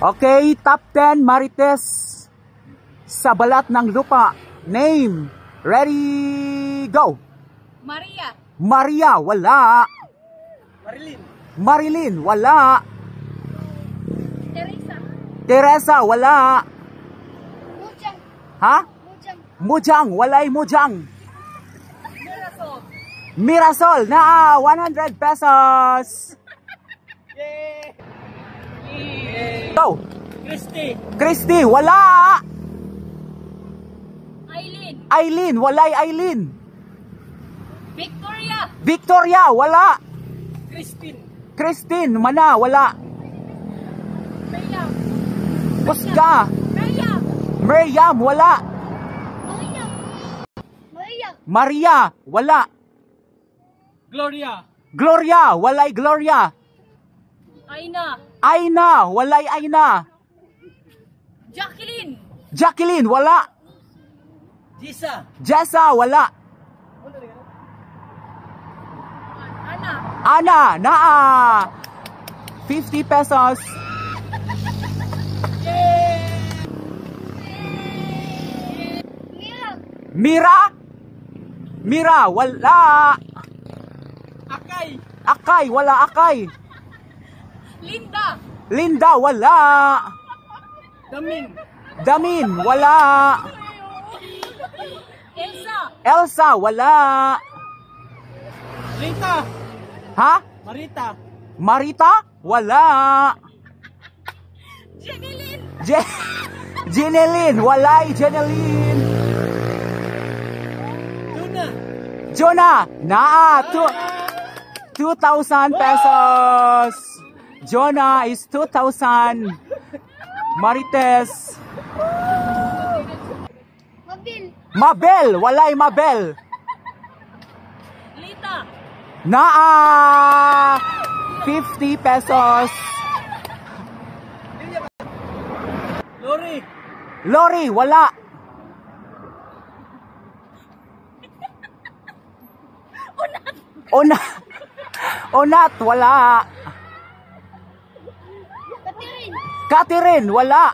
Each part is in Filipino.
Okay, top 10 marites sa balat ng lupa. Name. Ready, go. Maria. Maria, wala. Marilyn. Marilyn, wala. Teresa. Teresa, wala. Mujang. Ha? Mujang. Mujang, walay Mujang. Mirasol. Mirasol, na 100 pesos. Yay! Go. Christy. Christy, wala. Aileen. Aileen, walay Aileen. Victoria. Victoria, wala. Christine. Christine, mana, wala. Miriam. Puska. Miriam. Miriam, wala. Maria. Maria. Maria, wala. Gloria. Gloria, walay Gloria. Aina. Aina, walay Aina. Jacqueline. Jacqueline, wala. Jisa. Jessa, wala. Ana. Ana, naa. 50 pesos. Mira. Mira. Mira, wala. Akay. Akay, wala Akay. Linda. Linda, wala. Damin. Damin, wala. Elsa. Elsa, wala. Rita. Ha? Marita. Marita, wala. Jeneline. Jeneline, walay Jeneline. Tuna. Jonah, naa. 2,000 pesos. Jonah is 2,000. Marites. Mabil. Mabel, walay Mabel. Lita. Naa. 50 pesos. Lori. Lori, wala. Onat. Onat, wala. Catherine. Catherine, wala.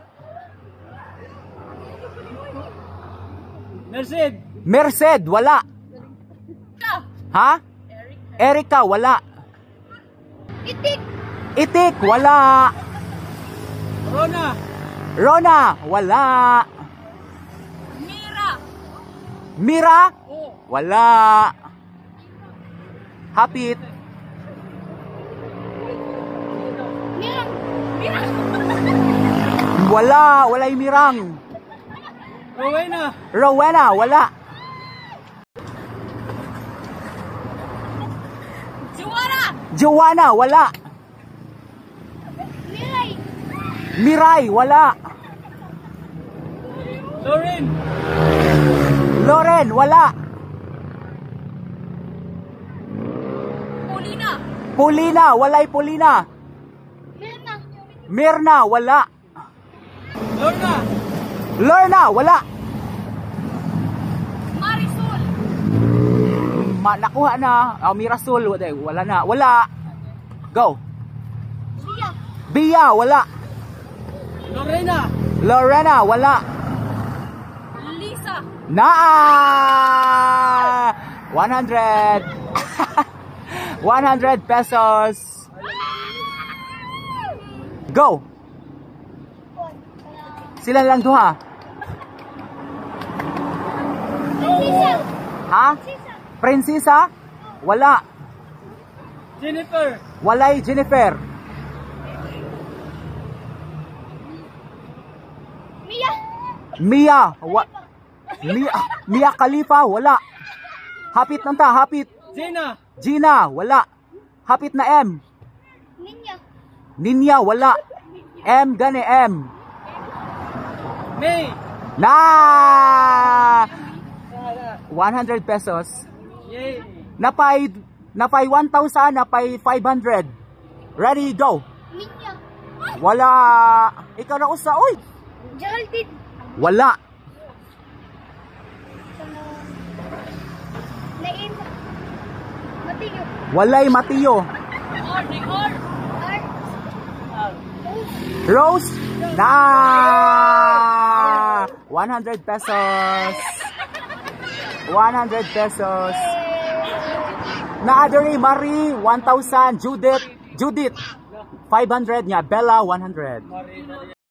Merced. Merced, wala. Ka. Ha? Erika, wala. Itik. Itik, wala. Rona. Rona, wala. Mira. Mira, Oh. wala. Hapit. Mirang. Mirang. Wala, walay Mirang. Rowena. Rowena, wala. Juana. Joanna, wala. Miray. Miray, wala. Lauren. Loren, wala. Paulina. Paulina, walay Paulina. Mirna. Mirna, wala. Lorna. Lorna, wala. Marisol. Nakuha na. Mirasol, wala na. Wala. Go. Lia. Bia, wala. Lorena. Lorena, wala. Lisa. Naa! 100. 100 pesos. Go. Sila lang duha. Prinsesa. Ha? Prinsesa? Wala. Jennifer. Walay Jennifer. Mia. Mia. Mia Khalifa, wala. Hapit nang ta, hapit. Gina. Gina, wala. Hapit na M. Ninya. Ninya, wala. M, gani M. May. Na! 100 pesos. Yay. Napay 1,000, napay 500. Ready, go. Ninya. Wala. Ikaw na usa, oy. Geraldine. Wala. Nain. Matiyo. Walay Matiyo. Or. Rose. Na! 100 pesos. 100 pesos. Na Adri Marie 1,000. Judith 500 niya. Bella 100.